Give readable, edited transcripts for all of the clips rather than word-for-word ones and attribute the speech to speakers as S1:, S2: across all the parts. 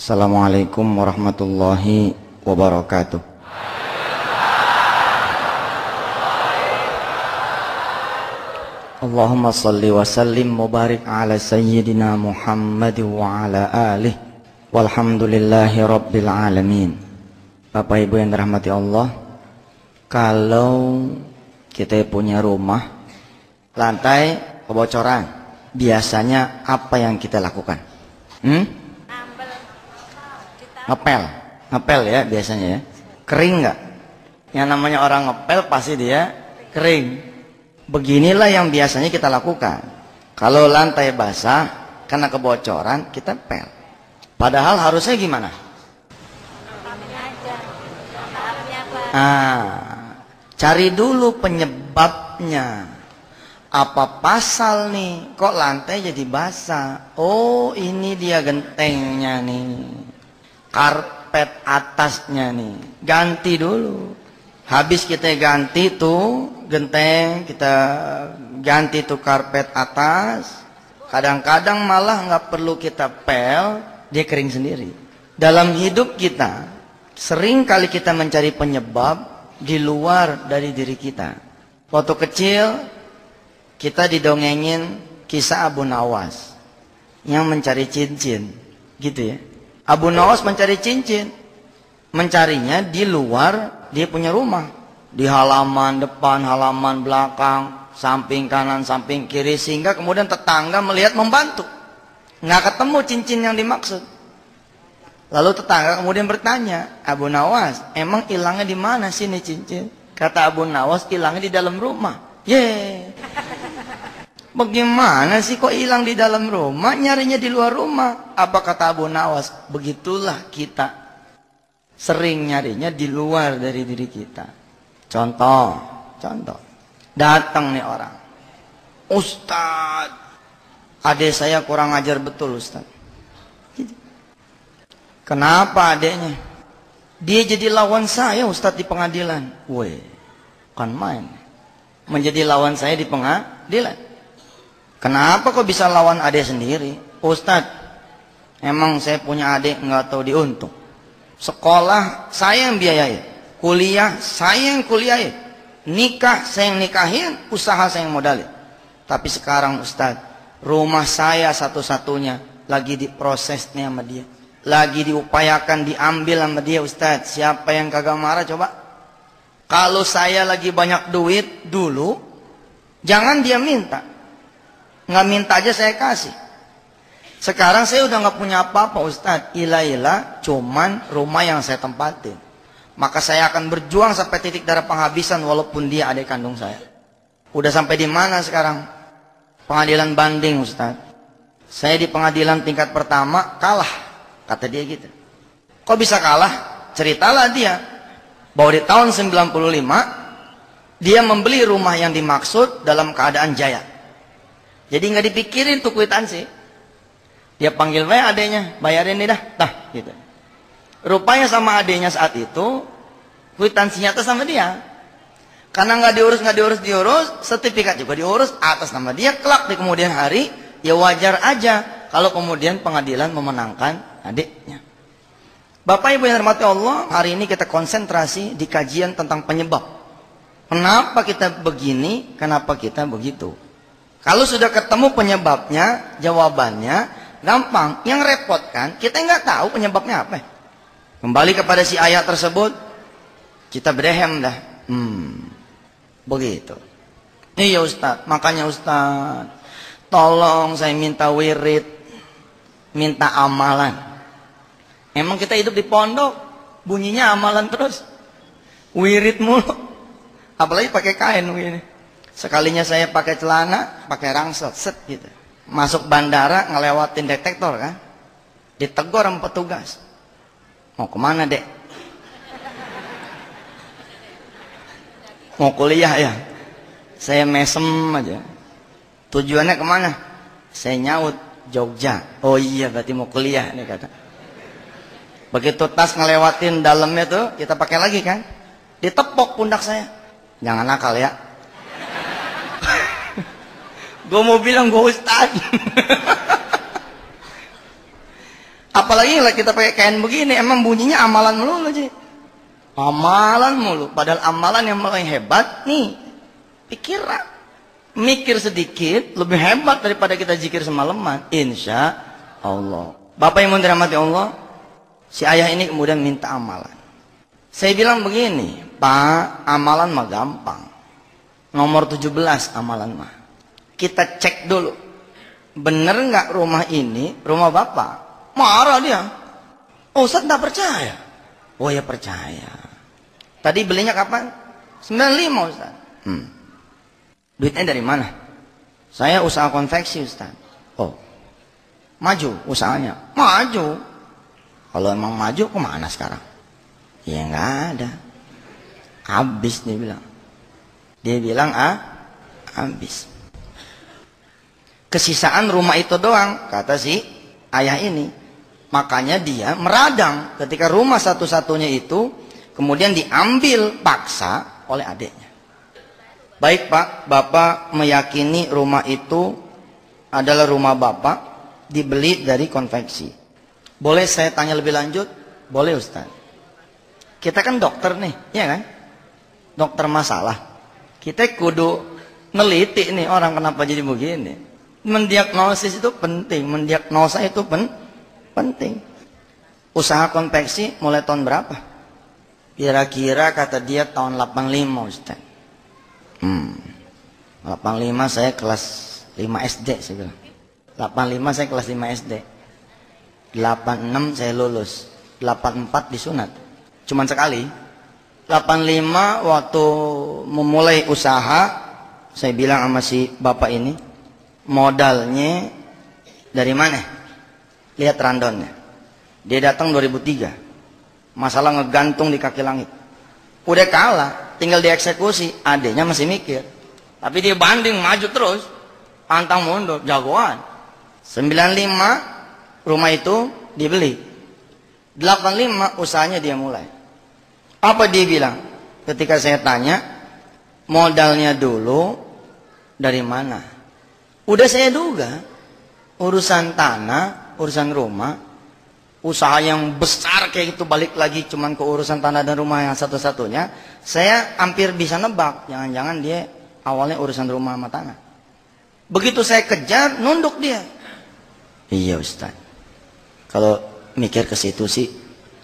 S1: Assalamualaikum warahmatullahi wabarakatuh. Allahumma salli wa sallim mubarik ala sayyidina Muhammad wa ala alihi walhamdulillahi rabbil alamin. Bapak Ibu yang dirahmati Allah, kalau kita punya rumah lantai kebocoran, biasanya apa yang kita lakukan? Ngepel ya biasanya ya. Kering nggak? Yang namanya orang ngepel pasti dia kering. Beginilah yang biasanya kita lakukan. Kalau lantai basah karena kebocoran, kita pel. Padahal harusnya gimana? Cari dulu penyebabnya. Apa pasal nih? Kok lantai jadi basah? Oh, ini dia gentengnya nih. Karpet atasnya nih. Ganti dulu. Habis kita ganti tuh genteng, kita ganti tuh karpet atas. Kadang-kadang malah nggak perlu kita pel, dia kering sendiri. Dalam hidup kita, sering kali kita mencari penyebab di luar dari diri kita. Waktu kecil, kita didongengin kisah Abu Nawas yang mencari cincin, gitu ya. Abu Nawas mencari cincin, mencarinya di luar dia punya rumah, di halaman depan, halaman belakang, samping kanan, samping kiri, sehingga kemudian tetangga melihat membantu. Nggak ketemu cincin yang dimaksud. Lalu tetangga kemudian bertanya, Abu Nawas, emang hilangnya di mana sih nih cincin? Kata Abu Nawas, hilangnya di dalam rumah. Bagaimana sih kok hilang di dalam rumah, nyarinya di luar rumah? Apa kata Abu Nawas? Begitulah kita sering nyarinya di luar dari diri kita. Contoh. Datang nih orang. Ustadz, adik saya kurang ajar betul Ustadz. Kenapa adiknya? Dia jadi lawan saya Ustadz di pengadilan. Kan main. Menjadi lawan saya di pengadilan. Kenapa kok bisa lawan adik sendiri? Ustadz, emang saya punya adik nggak tahu diuntung. Sekolah saya yang biayain, kuliah saya yang kuliahin, nikah saya yang nikahin, usaha saya yang modalin. Tapi sekarang Ustadz, rumah saya satu-satunya lagi diprosesnya sama dia, lagi diupayakan diambil sama dia Ustadz. Siapa yang kagak marah coba? Kalau saya lagi banyak duit dulu, jangan dia minta. Nggak minta aja saya kasih. Sekarang saya udah nggak punya apa-apa Ustadz. Ilah cuman rumah yang saya tempatin. Maka saya akan berjuang sampai titik darah penghabisan walaupun dia adik kandung saya. Udah sampai di mana sekarang? Pengadilan banding Ustadz. Saya di pengadilan tingkat pertama kalah. Kata dia gitu. Kok bisa kalah? Ceritalah dia bahwa di tahun 95 dia membeli rumah yang dimaksud dalam keadaan jaya. Jadi nggak dipikirin tuh kwitansi. Dia panggil adenya, bayarin nih dah, gitu. Rupanya sama adenya saat itu kwitansinya atas nama dia. Karena nggak diurus, sertifikat juga diurus atas nama dia. Kelak di kemudian hari, ya wajar aja kalau kemudian pengadilan memenangkan adiknya. Bapak Ibu yang dirahmati Allah, hari ini kita konsentrasi di kajian tentang penyebab. Kenapa kita begini, kenapa kita begitu? Kalau sudah ketemu penyebabnya, jawabannya gampang. Yang repot kan, kita nggak tahu penyebabnya apa. Kembali kepada si ayat tersebut, kita berehem dah. Begitu. Iya Ustadz, makanya Ustadz, tolong saya minta wirid, minta amalan. Emang kita hidup di pondok, bunyinya amalan terus. Wirid mulu. Apalagi pakai kain begini. Sekalinya saya pakai celana, pakai rangsel, set gitu. Masuk bandara ngelewatin detektor kan, ditegur sama petugas. Mau kemana dek? Mau kuliah ya? Saya mesem aja. Tujuannya kemana? Saya nyaut Jogja. Oh iya berarti mau kuliah nih kata. Begitu tas ngelewatin dalamnya tuh, kita pakai lagi kan? Ditepok pundak saya. Jangan nakal ya. Gue mau bilang gue ustad. Apalagi lah kita pakai kain begini, emang bunyinya amalan melulu aja. Amalan mulu. Padahal amalan yang paling hebat nih pikiran. Mikir sedikit lebih hebat daripada kita zikir semalaman. Insya Allah. Bapak yang mau dirahmati Allah, si ayah ini kemudian minta amalan. Saya bilang begini, Pak, amalan mah gampang. Nomor 17 amalan mah. Kita cek dulu. Bener nggak rumah ini rumah Bapak? Marah dia. Oh, Ustaz nggak percaya. Oh ya percaya. Tadi belinya kapan? 95 Ustaz. Duitnya dari mana? Saya usaha konveksi Ustaz. Oh, maju usahanya? Maju. Kalau emang maju kemana sekarang? Ya nggak ada. Habis dia bilang. Dia bilang habis. Kesisaan rumah itu doang, kata si ayah ini. Makanya dia meradang ketika rumah satu-satunya itu kemudian diambil paksa oleh adiknya. Baik Pak, Bapak meyakini rumah itu adalah rumah Bapak, dibeli dari konveksi. Boleh saya tanya lebih lanjut? Boleh Ustaz. Kita kan dokter nih, ya kan? Dokter masalah. Kita kudu neliti nih orang kenapa jadi begini. Mendiagnosis itu penting, mendiagnosa itu penting. Usaha konveksi mulai tahun berapa? Kira-kira kata dia tahun 85 Ustaz. 85 saya kelas 5 SD saya bilang. 85 saya kelas 5 SD. 86 saya lulus. 84 disunat. Cuman sekali. 85 waktu memulai usaha, saya bilang sama si bapak ini, modalnya dari mana? Lihat randonnya. Dia datang 2003. Masalah ngegantung di kaki langit. Udah kalah, tinggal dieksekusi. Adeknya masih mikir. Tapi dia banding, maju terus. Pantang mundur, jagoan. 95 rumah itu dibeli. 85 usahanya dia mulai. Apa dia bilang? Ketika saya tanya, modalnya dulu dari mana? Udah saya duga, urusan tanah, urusan rumah, usaha yang besar kayak itu balik lagi cuman ke urusan tanah dan rumah yang satu-satunya, saya hampir bisa nebak, jangan-jangan dia awalnya urusan rumah sama tanah. Begitu saya kejar, nunduk dia. Iya Ustaz. Kalau mikir ke situ sih,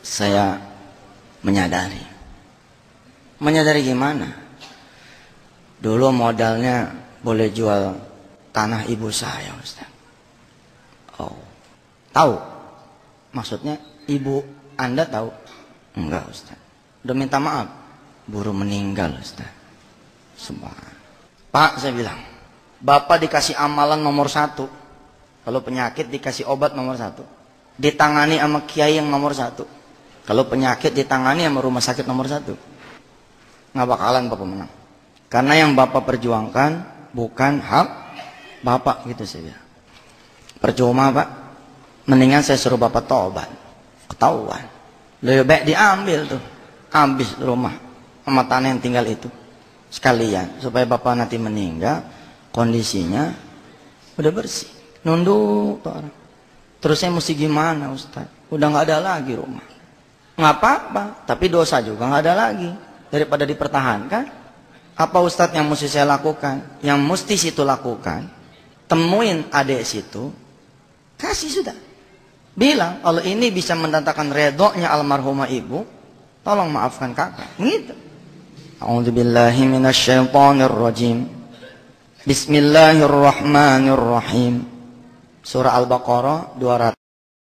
S1: saya menyadari. Menyadari gimana? Dulu modalnya boleh jual tanah ibu saya Ustaz. Oh, tahu? Maksudnya ibu Anda tahu? Enggak Ustaz. Udah minta maaf. Buru meninggal Ustaz. Subhanallah. Pak, saya bilang, Bapak dikasih amalan nomor 1. Kalau penyakit dikasih obat nomor 1. Ditangani sama kiai yang nomor 1. Kalau penyakit ditangani sama rumah sakit nomor 1. Nggak bakalan Bapak menang. Karena yang Bapak perjuangkan bukan hak Bapak, gitu saya bilang. Percuma Pak. Mendingan saya suruh Bapak tobat. Ketahuan. Lebih baik diambil tuh. Habis rumah sama tanah yang tinggal itu. Sekalian. Supaya Bapak nanti meninggal. Kondisinya udah bersih. Nunduk tuh orang. Terus saya mesti gimana Ustaz? Udah nggak ada lagi rumah. Nggak apa-apa. Tapi dosa juga nggak ada lagi. Daripada dipertahankan. Apa Ustadz yang mesti saya lakukan? Yang mesti situ lakukan. Temuin adik situ. Kasih sudah. Bilang kalau ini bisa mendatangkan redoknya almarhumah ibu, tolong maafkan kakak. Gitu. A'udzubillahi minasyaitonirrajim. Bismillahirrahmanirrahim. Surah Al-Baqarah 200.